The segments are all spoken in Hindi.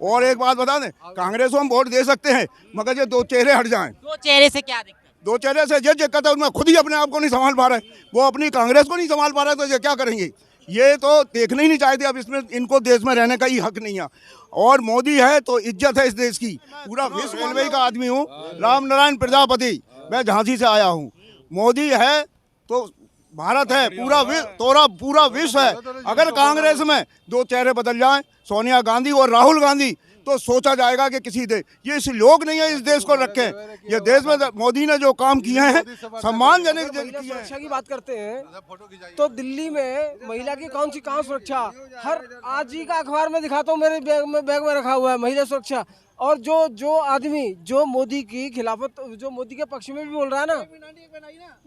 और एक बात बता दें, कांग्रेस को हम वोट दे सकते हैं मगर ये दो चेहरे हट जाएं। दो चेहरे से क्या दिक्कत? दो चेहरे से ये दिक्कत है, उनमें खुद ही अपने आप को नहीं संभाल पा रहे, वो अपनी कांग्रेस को नहीं संभाल पा रहे, तो ये क्या करेंगे? ये तो देखना ही नहीं चाहते। अब इसमें इनको देश में रहने का ही हक नहीं है। और मोदी है तो इज्जत है इस देश की। पूरा विश्व रेलवे का आदमी हूँ, राम नारायण प्रजापति, मैं झांसी से आया हूँ। मोदी है तो भारत है, पूरा विश्व है। अगर कांग्रेस में दो चेहरे बदल जाएं, सोनिया गांधी और राहुल गांधी, तो सोचा जाएगा कि किसी दे ये इस लोग नहीं है इस देश को रखें। ये देश में मोदी ने जो काम किए हैं सम्मानजनक किए हैं। सुरक्षा की बात करते हैं तो दिल्ली में महिला की कहाँ सुरक्षा? हर आज ही का अखबार में दिखाता हूँ, मेरे बैग में रखा हुआ है महिला सुरक्षा। और जो आदमी जो मोदी की खिलाफत, जो मोदी के पक्ष में भी बोल रहा है ना,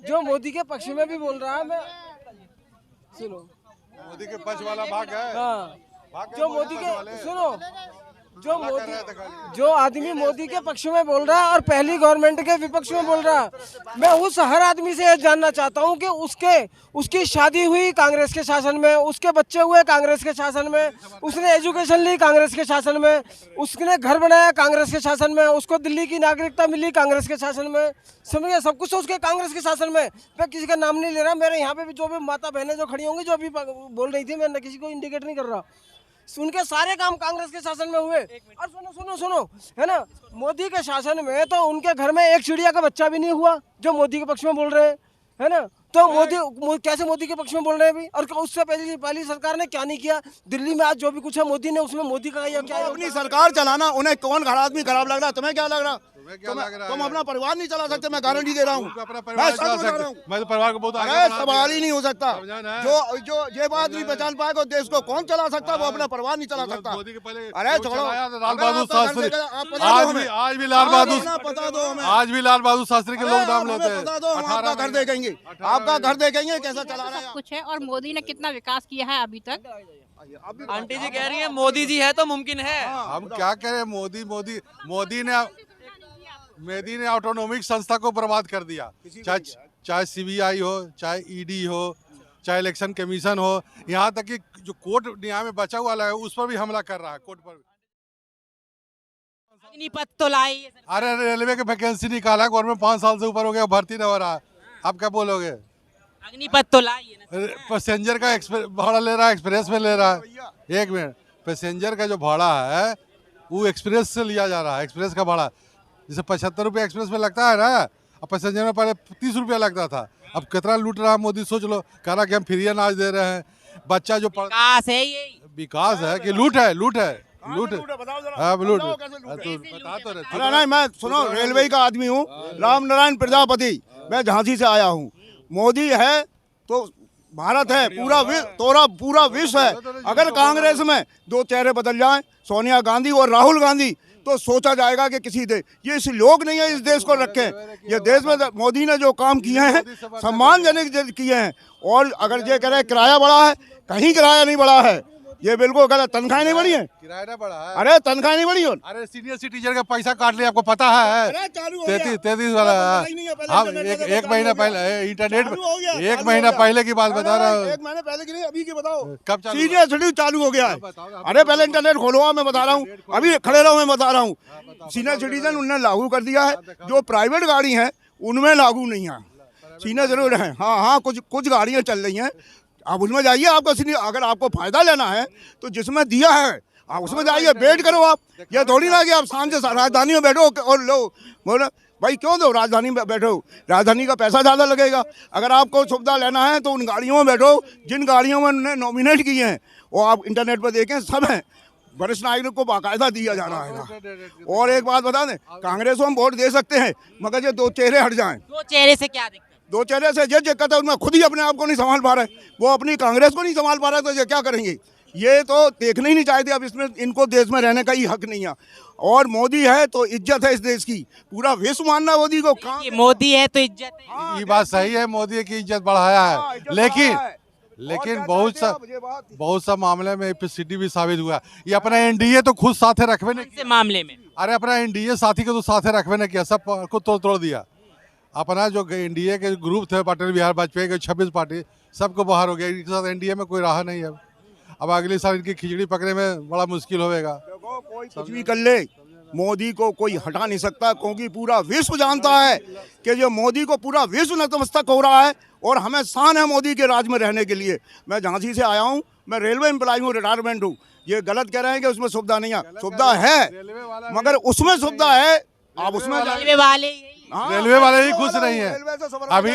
जो मोदी के पक्ष में भी बोल रहा है, मैं सुनो, मोदी के पक्ष वाला भाग है। हाँ, जो मोदी के सुनो, जो आदमी मोदी के पक्ष में बोल रहा है और पहली गवर्नमेंट के विपक्ष में बोल रहा है, मैं उस हर आदमी से जानना चाहता हूं कि उसकी शादी हुई कांग्रेस के शासन में, उसके बच्चे हुए कांग्रेस के शासन में, उसने एजुकेशन ली कांग्रेस के शासन में, उसने घर बनाया कांग्रेस के शासन में, उसको दिल्ली की नागरिकता मिली कांग्रेस के शासन में, समझिए सब कुछ उसके कांग्रेस के शासन में। मैं किसी का नाम नहीं ले रहा, मेरे यहाँ पे भी जो भी माता बहनें जो खड़ी होंगी, जो अभी बोल रही थी, मैं किसी को इंडिकेट नहीं कर रहा, उनके सारे काम कांग्रेस के शासन में हुए। और सुनो है ना, मोदी के शासन में तो उनके घर में एक चिड़िया का बच्चा भी नहीं हुआ, जो मोदी के पक्ष में बोल रहे हैं, है ना। तो मोदी कैसे मोदी के पक्ष में बोल रहे हैं अभी? और उससे पहली सरकार ने क्या नहीं किया? दिल्ली में आज जो भी कुछ है मोदी ने, उसमें मोदी का क्या है? अपनी सरकार चलाना उन्हें कौन खड़ा आदमी खराब लग रहा? तुम्हें क्या लग रहा? तुम अपना परिवार नहीं चला सकते, मैं गारंटी दे रहा हूँ। मैं तो परिवार को बहुत सवाल ही नहीं हो सकता। जो ये बात नहीं पहचान पाएगा देश को कौन चला सकता? वो अपना परिवार नहीं चला सकता। अरे छोड़ो, लाल बहादुर शास्त्री, आज भी लाल बहादुर शास्त्री के लोग नाम लेते हैं। बता दो, हम आपका घर देखेंगे, आपका घर देखेंगे कैसा चला रहा है कुछ है। और मोदी ने कितना विकास किया है अभी तक? आंटी जी कह रही है मोदी जी है तो मुमकिन है। हम क्या करें? मोदी ने ऑटोनॉमिक संस्था को बर्बाद कर दिया। चाहे सीबीआई हो, चाहे ईडी हो, चाहे इलेक्शन कमीशन हो, यहाँ तक कि जो कोर्ट न्याय में बचा हुआ है उस पर भी हमला कर रहा है, कोर्ट पर। अग्निपथ तो लाई। अरे रेलवे के वैकेंसी निकाला, गवर्नमेंट 5 साल से ऊपर हो गया, भर्ती नहीं हो रहा। आप क्या बोलोगे? अग्निपथ तो लाई है। पैसेंजर का भाड़ा ले रहा है, एक्सप्रेस में ले रहा है। एक मिनट, पैसेंजर का जो भाड़ा है वो एक्सप्रेस से लिया जा रहा है। एक्सप्रेस का भाड़ा जैसे 75 रुपये एक्सप्रेस में लगता है ना, अब पैसेंजर में पहले 30 रुपया लगता था। अब कितना लूट रहा है मोदी, सोच लो। कह रहा कि हम फ्री अनाज दे रहे हैं। बच्चा जो विकास है, ये विकास है कि लूट है? लूट हाँ, लूट नहीं, मैं सुनो, रेलवे का आदमी हूँ, राम नारायण प्रजापति, मैं झांसी से आया हूँ। मोदी है तो भारत है, पूरा विश्व है। अगर कांग्रेस में दो चेहरे बदल जाएं, सोनिया गांधी और राहुल गांधी, तो सोचा जाएगा कि किसी दे ये इस लोग नहीं है इस देश को रखें। ये देश में मोदी ने जो काम किए हैं सम्मानजनक किए हैं। और अगर ये कह रहे किराया बढ़ा है, कहीं किराया नहीं बढ़ा है, ये बिल्कुल गलत। तनख्वाहें नहीं बढ़ी है, किराया बढ़ा है। अरे तनख्वाहें नहीं बढ़ी है। अरे सीनियर सिटीजन का पैसा काट लिया, आपको पता है? 33 वाला। हाँ, एक महीना पहले इंटरनेट, एक महीना पहले की बात बता रहा हूँ। एक महीने पहले की नहीं, अभी की बताओ कब चालू? सीनियर सिटीजन चालू हो गया है। अरे पहले इंटरनेट खोलो, मैं बता रहा हूँ, अभी खड़े रहो, मैं बता रहा हूँ। सीनियर सिटीजन उन्होंने लागू कर दिया है, जो प्राइवेट गाड़ी है उनमें लागू नहीं है। सीनियर जरूर है, हाँ, कुछ गाड़ियाँ चल रही हैं, आप उसमें जाइए। आपको अगर आपको फायदा लेना है तो जिसमें दिया है आप उसमें जाइए, वेट करो। आप ये थोड़ी ना कि आप शाम से राजधानी में बैठो और लो बोलो भाई क्यों दो, राजधानी में बैठो, राजधानी का पैसा ज़्यादा लगेगा। अगर आपको सुविधा लेना है तो उन गाड़ियों में बैठो जिन गाड़ियों में उन्होंने नॉमिनेट किए हैं, वो आप इंटरनेट पर देखें, सब हैं। वरिष्ठ नागरिक को बाकायदा दिया जा रहा है। और एक बात बता दें, कांग्रेस को हम वोट दे सकते हैं मगर ये दो चेहरे हट जाएं। दो चेहरे से क्या दिक्कत? दो चेहरे से ये दिक्कत है, उनमें खुद ही अपने आप को नहीं संभाल पा रहे, वो अपनी कांग्रेस को नहीं संभाल पा रहे, तो ये क्या करेंगे? ये तो देखना ही नहीं चाहते। अब इसमें इनको देश में रहने का ही हक नहीं है। और मोदी है तो इज्जत है इस देश की। पूरा विश्व मानना मोदी को। मोदी है तो इज्जत है। ये बात सही है, मोदी की इज्जत बढ़ाया है, लेकिन बहुत सा मामले में एपीसीडी भी साबित हुआ। ये अपना एनडीए तो खुद साथे रखवे नहीं मामले में। अरे अपना एनडीए साथी को तो साथे रखवे नहीं किया, सब को तोड़ दिया। अपना जो एनडीए के ग्रुप थे, अटल बिहारी वाजपेयी के 26 पार्टी, सबको बाहर हो गया। इनके साथ एनडीए में कोई रहा नहीं है। अब अगले साल इनकी खिचड़ी पकने में बड़ा मुश्किल होगा। वो कोई कुछ भी कर ले, मोदी को कोई हटा नहीं सकता, क्योंकि पूरा विश्व जानता है कि जो मोदी को पूरा विश्व नतमस्तक हो रहा है और हमें शान है मोदी के राज में रहने के लिए। मैं झांसी से आया हूँ, मैं रेलवे एम्प्लॉय हूँ, रिटायरमेंट हूँ। ये गलत कह रहे हैं कि उसमें सुविधा नहीं है, सुविधा है, मगर उसमें सुविधा है, आप उसमें रेलवे वाले रेलवे वाले ही खुश नहीं है। अभी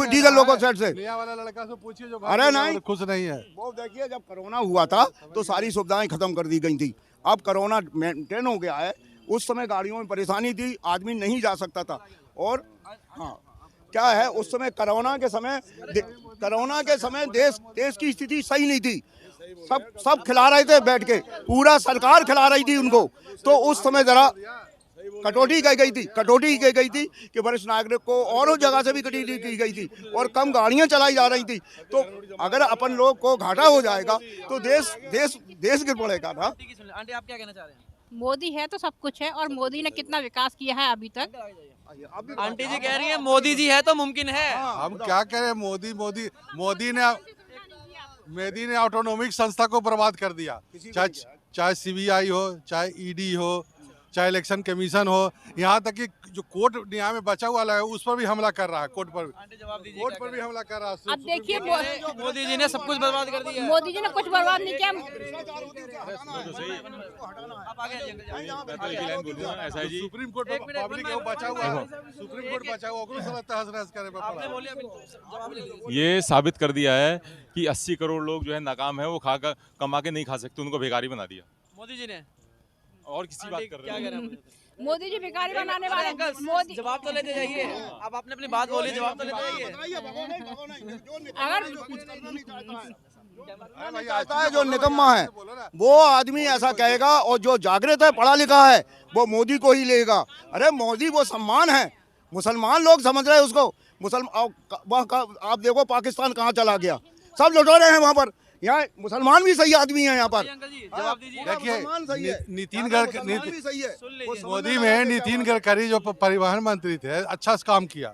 डीजल लोगों सेट से नया वाला लड़का से पूछिए जो अरे नहीं खुश नहीं है। वो देखिए, जब कोरोना हुआ था तो सारी सुविधाएं खत्म कर दी गई थी। अब कोरोना मेंटेन हो गया है, उस समय गाड़ियों में परेशानी थी, आदमी नहीं जा सकता था। और हाँ, क्या है, उस समय कोरोना के समय देश की स्थिति सही नहीं थी, सब खिला रहे थे बैठ के, पूरा सरकार खिला रही थी उनको। तो उस समय जरा कटौती की गई थी कि वरिष्ठ नागरिक को और जगह से भी कटौती की गई थी और कम गाड़ियां चलाई जा रही थी। तो अगर अपन लोग को घाटा हो जाएगा तो देश गिर पड़ेगा ना। आंटी आप क्या कहना चाह रहे हैं? मोदी है तो सब कुछ है, और मोदी ने कितना विकास किया है अभी तक। आंटी जी कह रही है मोदी जी है तो मुमकिन है। हम क्या करें, मोदी ने ऑटोनॉमिक संस्था को बर्बाद कर दिया। चाहे सीबीआई हो, चाहे ईडी हो, चाहे इलेक्शन कमीशन हो, यहाँ तक कि जो कोर्ट न्याय में बचा हुआ है उस पर भी हमला कर रहा है, कोर्ट पर भी हमला कर रहा है। अब देखिए मोदी जी ने सब कुछ बर्बाद कर दिया। मोदी जी ने कुछ बर्बाद नहीं किया। सुप्रीम कोर्ट पब्लिक बचा हुआ है, सुप्रीम कोर्ट बचा हुआ। ये साबित कर दिया है कि 80 करोड़ लोग जो है नाकाम है, वो कमा के नहीं खा सकते, उनको भिखारी बना दिया मोदी जी ने। और किसी बात कर रहे हैं? क्या कह रहे हैं? मोदी जी भिखारी बनाने वाले। मोदी जवाब तो लेते जाइए, अब आपने अपनी बात बोली, जवाब तो लेते जाइए। अगर चाहता है जो निकम्मा है वो आदमी ऐसा कहेगा, और जो जागृत है, पढ़ा लिखा है, वो मोदी को ही लेगा। अरे मोदी वो सम्मान है, मुसलमान लोग समझ रहे हैं उसको। आप देखो पाकिस्तान कहाँ चला गया, सब लुटेरे हैं वहाँ पर। यहाँ मुसलमान भी सही आदमी है यहाँ पर। जवाब दीजिए। देखिए नितिन गडकरी, मोदी में नितिन गडकरी जो परिवहन मंत्री थे, अच्छा काम किया।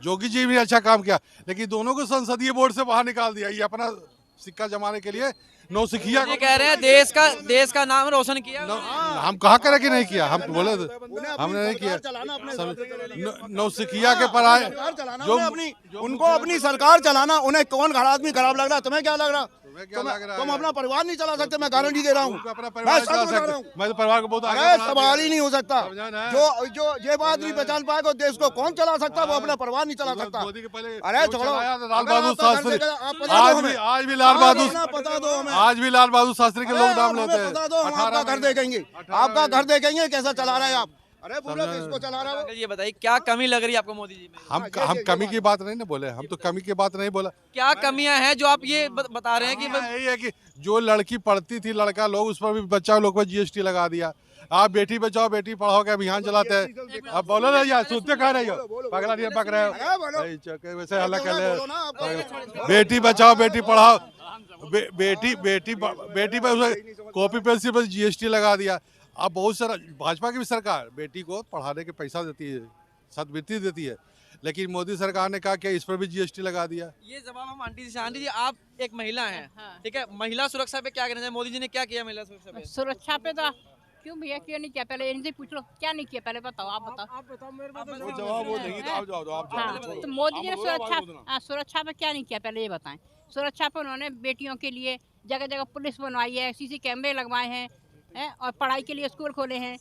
जोगी जी भी अच्छा काम किया, लेकिन दोनों को संसदीय बोर्ड से बाहर निकाल दिया। ये अपना सिक्का जमाने के लिए नौसिखिया ये कह रहे हैं देश का नाम रोशन किया। हम कहा करें कि नहीं किया, हम बोले हमने नहीं किया। नौसिखिया के पराए जो उनको अपनी सरकार चलाना, उन्हें कौन आदमी खराब लग रहा है? तुम्हें क्या लग रहा? तुम अपना परिवार नहीं चला सकते, मैं गारंटी दे रहा हूँ। मैं तो परिवार को बहुत सवाल ही नहीं हो सकता। जो ये बात नहीं पहचान पाएगा देश को कौन चला सकता? वो अपना परिवार नहीं चला सकता। अरे छोड़ो, लाल बहादुर शास्त्री, आज भी लाल बहादुर शास्त्री के लोग नाम लेते हैं। बता दो, हम आपका घर देखेंगे, आपका घर देखेंगे कैसा चला रहे हैं आप। अरे पूरे देश को चला रहे हो। ये बताइए क्या कमी लग रही है आपको मोदी जी में? हम कमी की बात नहीं ना बोले, हम तो कमी की बात नहीं बोला। क्या कमियां हैं जो आप ये बता रहे हैं कि यही है कि जो लड़की पढ़ती थी, लड़का लोग, उस पर भी बच्चा लोग पर जीएसटी लगा दिया। आप बेटी बचाओ बेटी पढ़ाओ के अभियान चलाते हैं। अब बोलो ना यार, सुनते कह रहे हो, पगला नहीं पक रहे हो, वैसे अलग कर ले। बेटी बचाओ बेटी पढ़ाओ, बेटी पर कॉपी पेंसिल पर जीएसटी लगा दिया। अब बहुत सारा भाजपा की भी सरकार बेटी को पढ़ाने के पैसा देती है, छात्रवृत्ति देती है, लेकिन मोदी सरकार ने कहा कि इस पर भी जीएसटी लगा दिया। ये जवाब हम आंटी जी से। आंटी जी आप एक महिला हैं, ठीक है, महिला सुरक्षा पे क्या कहना चाहिए? मोदी जी ने क्या किया महिला सुरक्षा पे? सुरक्षा पे तो क्यों भैया, क्यों नहीं किया? पहले इनसे पूछ लो क्या नहीं किया, पहले बताओ। आप बताओ मेरे पास तो मोदी जी ने सुरक्षा पे क्या नहीं किया, पहले ये बताएं। सुरक्षा पे उन्होंने बेटियों के लिए जगह जगह पुलिस बनवाई है, सीसी कैमरे लगवाए हैं, और पढ़ाई के लिए स्कूल खोले हैं,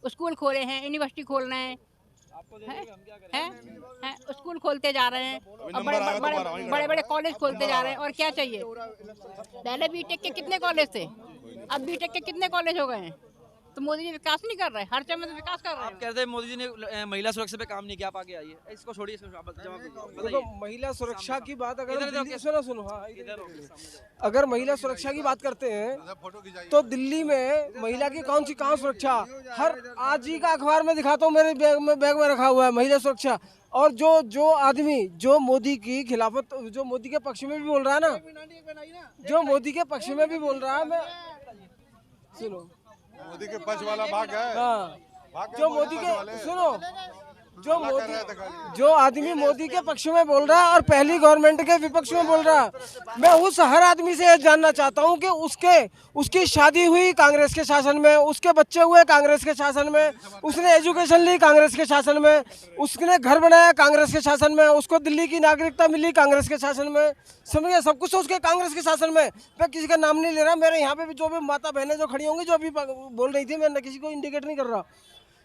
यूनिवर्सिटी खोल रहे हैं, स्कूल खोलते जा रहे हैं, और बड़े बड़े कॉलेज खोलते जा रहे हैं। और क्या चाहिए? पहले बीटेक के कितने कॉलेज थे, अब बीटेक के कितने कॉलेज हो गए हैं? तो मोदी जी विकास नहीं कर रहे, हर चीज में तो विकास कर रहे हैं। आप कहते हैं मोदी जी ने महिला सुरक्षा पे काम नहीं किया, आप आगे आइए, इसको छोड़िए, जवाब देखो, महिला सुरक्षा की बात सुनो हाँ, अगर महिला सुरक्षा की बात करते हैं तो दिल्ली में महिला की कौन सी कहाँ सुरक्षा? हर आज ही का अखबार में दिखाता हूँ, मेरे बैग में रखा हुआ है महिला सुरक्षा। और जो आदमी जो मोदी की खिलाफत, जो मोदी के पक्ष में भी बोल रहा है ना, जो मोदी के पक्ष में भी बोल रहा है, मैं सुनो, मोदी के पक्ष वाला भाग है। हाँ, जो मोदी के सुनो, जो आदमी मोदी के पक्ष में बोल रहा है और पहली गवर्नमेंट के विपक्ष में बोल रहा है, मैं उस हर आदमी से ये जानना चाहता हूँ कि उसकी शादी हुई कांग्रेस के शासन में, उसके बच्चे हुए कांग्रेस के शासन में, उसने एजुकेशन ली कांग्रेस के शासन में, उसने घर बनाया कांग्रेस के शासन में, उसको दिल्ली की नागरिकता मिली कांग्रेस के शासन में, समझिए सब कुछ उसके कांग्रेस के शासन में। मैं किसी का नाम नहीं ले रहा, मेरे यहाँ पे भी जो भी माता बहनें जो खड़ी होंगी जो अभी बोल रही थी, मैं किसी को इंडिकेट नहीं कर रहा,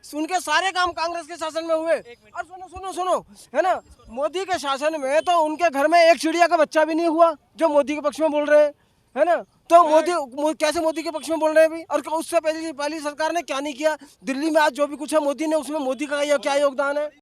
उनके सारे काम कांग्रेस के शासन में हुए। और सुनो है ना, मोदी के शासन में तो उनके घर में एक चिड़िया का बच्चा भी नहीं हुआ जो मोदी के पक्ष में बोल रहे हैं, है ना। तो मोदी कैसे मोदी के पक्ष में बोल रहे हैं अभी, और उससे पहली सरकार ने क्या नहीं किया। दिल्ली में आज जो भी कुछ है मोदी ने, उसमें मोदी का क्या योगदान है।